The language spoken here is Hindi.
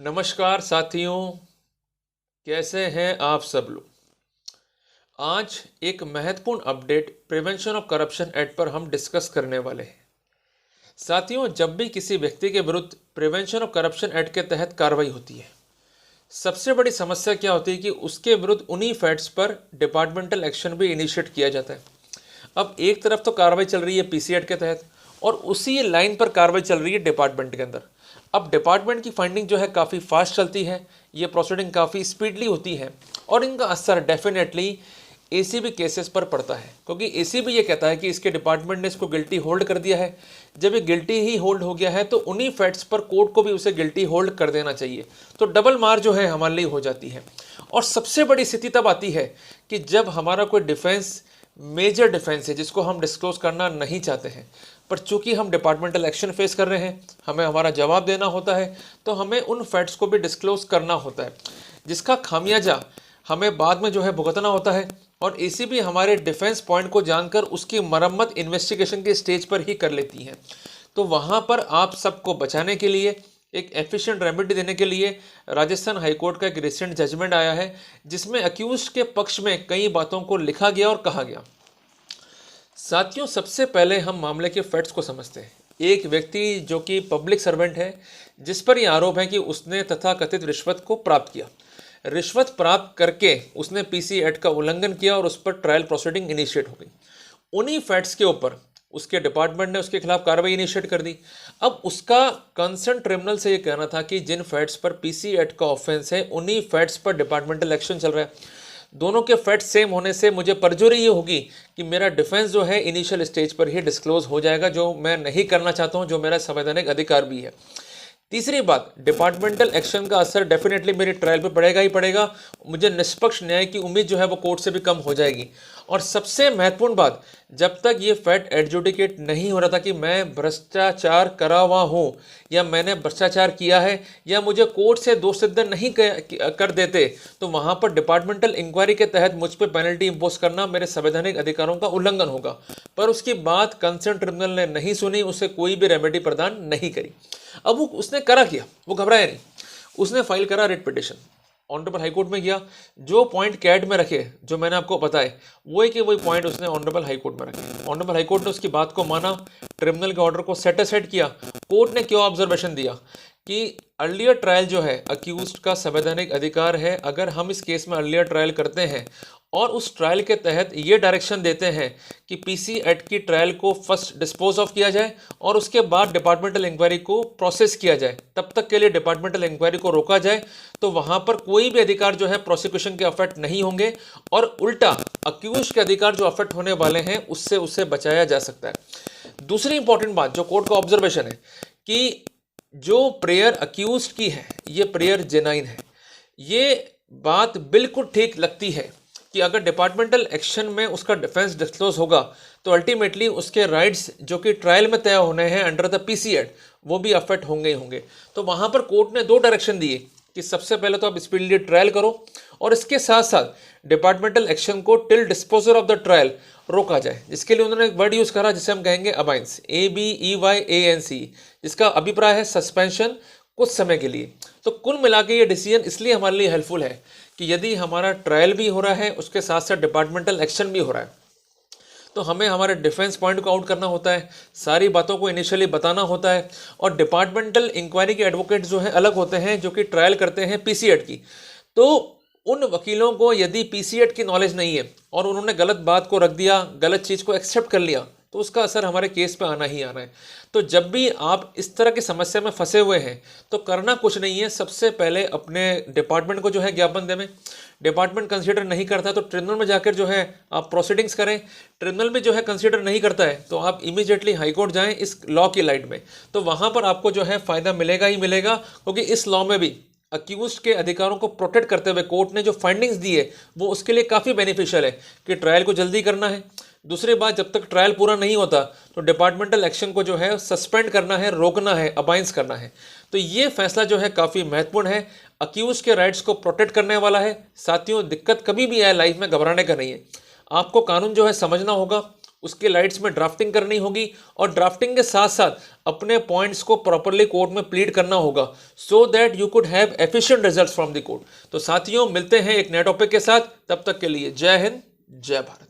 नमस्कार साथियों, कैसे हैं आप सब लोग। आज एक महत्वपूर्ण update prevention of corruption act पर हम डिस्कस करने वाले हैं। साथियों, जब भी किसी व्यक्ति के विरुद्ध प्रिवेंशन ऑफ करप्शन एक्ट के तहत कार्रवाई होती है, सबसे बड़ी समस्या क्या होती है कि उसके विरुद्ध उन्हीं फैक्ट्स पर डिपार्टमेंटल एक्शन भी इनिशिएट किया जाता है। अब एक तरफ तो कार्रवाई चल रही है पीसी एक्ट के तहत और उसी लाइन पर कार्रवाई चल रही है डिपार्टमेंट के अंदर। अब डिपार्टमेंट की फाइंडिंग जो है काफ़ी फास्ट चलती है, ये प्रोसीडिंग काफ़ी स्पीडली होती है और इनका असर डेफिनेटली एसीबी केसेस पर पड़ता है, क्योंकि एसीबी ये कहता है कि इसके डिपार्टमेंट ने इसको गिल्टी होल्ड कर दिया है। जब ये गिल्टी ही होल्ड हो गया है तो उन्हीं फैक्ट्स पर कोर्ट को भी उसे गिल्टी होल्ड कर देना चाहिए। तो डबल मार जो है हमारे लिए हो जाती है। और सबसे बड़ी स्थिति तब आती है कि जब हमारा कोई डिफेंस, मेजर डिफेंस है जिसको हम डिस्क्लोज करना नहीं चाहते हैं, पर चूंकि हम डिपार्टमेंटल एक्शन फेस कर रहे हैं, हमें हमारा जवाब देना होता है, तो हमें उन फैक्ट्स को भी डिस्क्लोज करना होता है, जिसका खामियाजा हमें बाद में जो है भुगतना होता है। और एसीबी हमारे डिफेंस पॉइंट को जानकर उसकी मरम्मत इन्वेस्टिगेशन के स्टेज पर ही कर लेती है। तो वहाँ पर आप सबको बचाने के लिए, एक एफिशिएंट रेमेडी देने के लिए राजस्थान हाईकोर्ट का एक रिसेंट जजमेंट आया है, जिसमें अक्यूज के पक्ष में कई बातों को लिखा गया और कहा गया। साथियों, सबसे पहले हम मामले के फैक्ट्स को समझते हैं। एक व्यक्ति जो कि पब्लिक सर्वेंट है, जिस पर यह आरोप है कि उसने तथाकथित रिश्वत को प्राप्त किया, रिश्वत प्राप्त करके उसने पीसी एक्ट का उल्लंघन किया और उस पर ट्रायल प्रोसीडिंग इनिशिएट हो गई। उन्हीं फैक्ट्स के ऊपर उसके डिपार्टमेंट ने उसके खिलाफ कार्रवाई इनिशिएट कर दी। अब उसका कंसर्न ट्रिब्यूनल से ये कहना था कि जिन फैक्ट्स पर पीसी एक्ट का ऑफेंस है, उन्हीं फैक्ट्स पर डिपार्टमेंटल एक्शन चल रहा है। दोनों के फैक्ट सेम होने से मुझे परजुरी ये होगी कि मेरा डिफेंस जो है इनिशियल स्टेज पर ही डिस्क्लोज हो जाएगा, जो मैं नहीं करना चाहता हूं, जो मेरा संवैधानिक अधिकार भी है। तीसरी बात, डिपार्टमेंटल एक्शन का असर डेफिनेटली मेरी ट्रायल पे पड़ेगा ही पड़ेगा। मुझे निष्पक्ष न्याय की उम्मीद जो है वो कोर्ट से भी कम हो जाएगी। और सबसे महत्वपूर्ण बात, जब तक ये फैक्ट एडजुडिकेट नहीं हो रहा था कि मैं भ्रष्टाचार करा हुआ हूँ या मैंने भ्रष्टाचार किया है, या मुझे कोर्ट से दोष सिद्ध नहीं कर देते, तो वहाँ पर डिपार्टमेंटल इंक्वायरी के तहत मुझ पर पेनल्टी इम्पोज करना मेरे संवैधानिक अधिकारों का उल्लंघन होगा। पर उसकी बात कंसर्न ट्रिब्यूनल ने नहीं सुनी, उसे कोई भी रेमेडी प्रदान नहीं करी। अब वो उसने करा क्या, वो घबराया नहीं, उसने फाइल करा रिट पिटिशन, ऑनरेबल हाईकोर्ट में गया। जो पॉइंट कैट में रखे, जो मैंने आपको बताए, वही के वही पॉइंट उसने ऑनरेबल हाईकोर्ट में रखे। ऑनरेबल हाईकोर्ट ने उसकी बात को माना, ट्रिब्यूनल के ऑर्डर को सेटिस्फाइड किया। कोर्ट ने क्यों ऑब्जर्वेशन दिया कि अर्लियर ट्रायल जो है अक्यूज्ड का संवैधानिक अधिकार है। अगर हम इस केस में अर्लियर ट्रायल करते हैं और उस ट्रायल के तहत ये डायरेक्शन देते हैं कि पीसी एक्ट की ट्रायल को फर्स्ट डिस्पोज ऑफ किया जाए और उसके बाद डिपार्टमेंटल इंक्वायरी को प्रोसेस किया जाए, तब तक के लिए डिपार्टमेंटल इंक्वायरी को रोका जाए, तो वहां पर कोई भी अधिकार जो है प्रोसिक्यूशन के अफेक्ट नहीं होंगे और उल्टा अक्यूज के अधिकार जो अफेक्ट होने वाले हैं उससे उसे बचाया जा सकता है। दूसरी इंपॉर्टेंट बात जो कोर्ट का ऑब्जर्वेशन है कि जो प्रेयर अक्यूज की है, ये प्रेयर जेनाइन है। ये बात बिल्कुल ठीक लगती है कि अगर डिपार्टमेंटल एक्शन में उसका डिफेंस डिस्क्लोज होगा तो अल्टीमेटली उसके राइट्स जो कि ट्रायल में तय होने हैं अंडर द पीसी एक्ट, वो भी अफेक्ट होंगे ही होंगे। तो वहां पर कोर्ट ने दो डायरेक्शन दिए कि सबसे पहले तो आप स्पीडली ट्रायल करो और इसके साथ साथ डिपार्टमेंटल एक्शन को till disposal of the trial रोका जाए, जिसके लिए उन्होंने एक वर्ड यूज करा जिसे हम कहेंगे अबाइंस, ABEYANC, जिसका अभिप्राय है सस्पेंशन कुछ समय के लिए। तो कुल मिला के ये डिसीजन इसलिए हमारे लिए हेल्पफुल है कि यदि हमारा ट्रायल भी हो रहा है उसके साथ साथ डिपार्टमेंटल एक्शन भी हो रहा है, तो हमें हमारे डिफेंस पॉइंट को आउट करना होता है, सारी बातों को इनिशियली बताना होता है। और डिपार्टमेंटल इंक्वायरी के एडवोकेट जो है अलग होते हैं, जो कि ट्रायल करते हैं पीसी एक्ट की। तो उन वकीलों को यदि पीसी एक्ट की नॉलेज नहीं है और उन्होंने गलत बात को रख दिया, गलत चीज़ को एक्सेप्ट कर लिया, तो उसका असर हमारे केस पे आना ही आना है। तो जब भी आप इस तरह की समस्या में फंसे हुए हैं तो करना कुछ नहीं है, सबसे पहले अपने डिपार्टमेंट को जो है ज्ञापन देवें। डिपार्टमेंट कंसीडर नहीं करता तो ट्रिब्यूनल में जाकर जो है आप प्रोसीडिंग्स करें। ट्रिब्यूनल में जो है कंसीडर नहीं करता है तो आप इमीडिएटली हाईकोर्ट जाएं इस लॉ की लाइट में, तो वहाँ पर आपको जो है फ़ायदा मिलेगा ही मिलेगा, क्योंकि इस लॉ में भी अक्यूज के अधिकारों को प्रोटेक्ट करते हुए कोर्ट ने जो फाइंडिंग्स दी है वो उसके लिए काफ़ी बेनिफिशियल है कि ट्रायल को जल्दी करना है। दूसरी बात, जब तक ट्रायल पूरा नहीं होता तो डिपार्टमेंटल एक्शन को जो है सस्पेंड करना है, रोकना है, अबाइंस करना है। तो ये फैसला जो है काफ़ी महत्वपूर्ण है, अक्यूज के राइट्स को प्रोटेक्ट करने वाला है। साथियों, दिक्कत कभी भी आए लाइफ में घबराने का नहीं है, आपको कानून जो है समझना होगा उसके लाइट्स में ड्राफ्टिंग करनी होगी और ड्राफ्टिंग के साथ साथ अपने पॉइंट्स को प्रॉपरली कोर्ट में प्लीड करना होगा so that you could have efficient results from the court. तो साथियों मिलते हैं एक नए टॉपिक के साथ, तब तक के लिए जय हिंद जय भारत।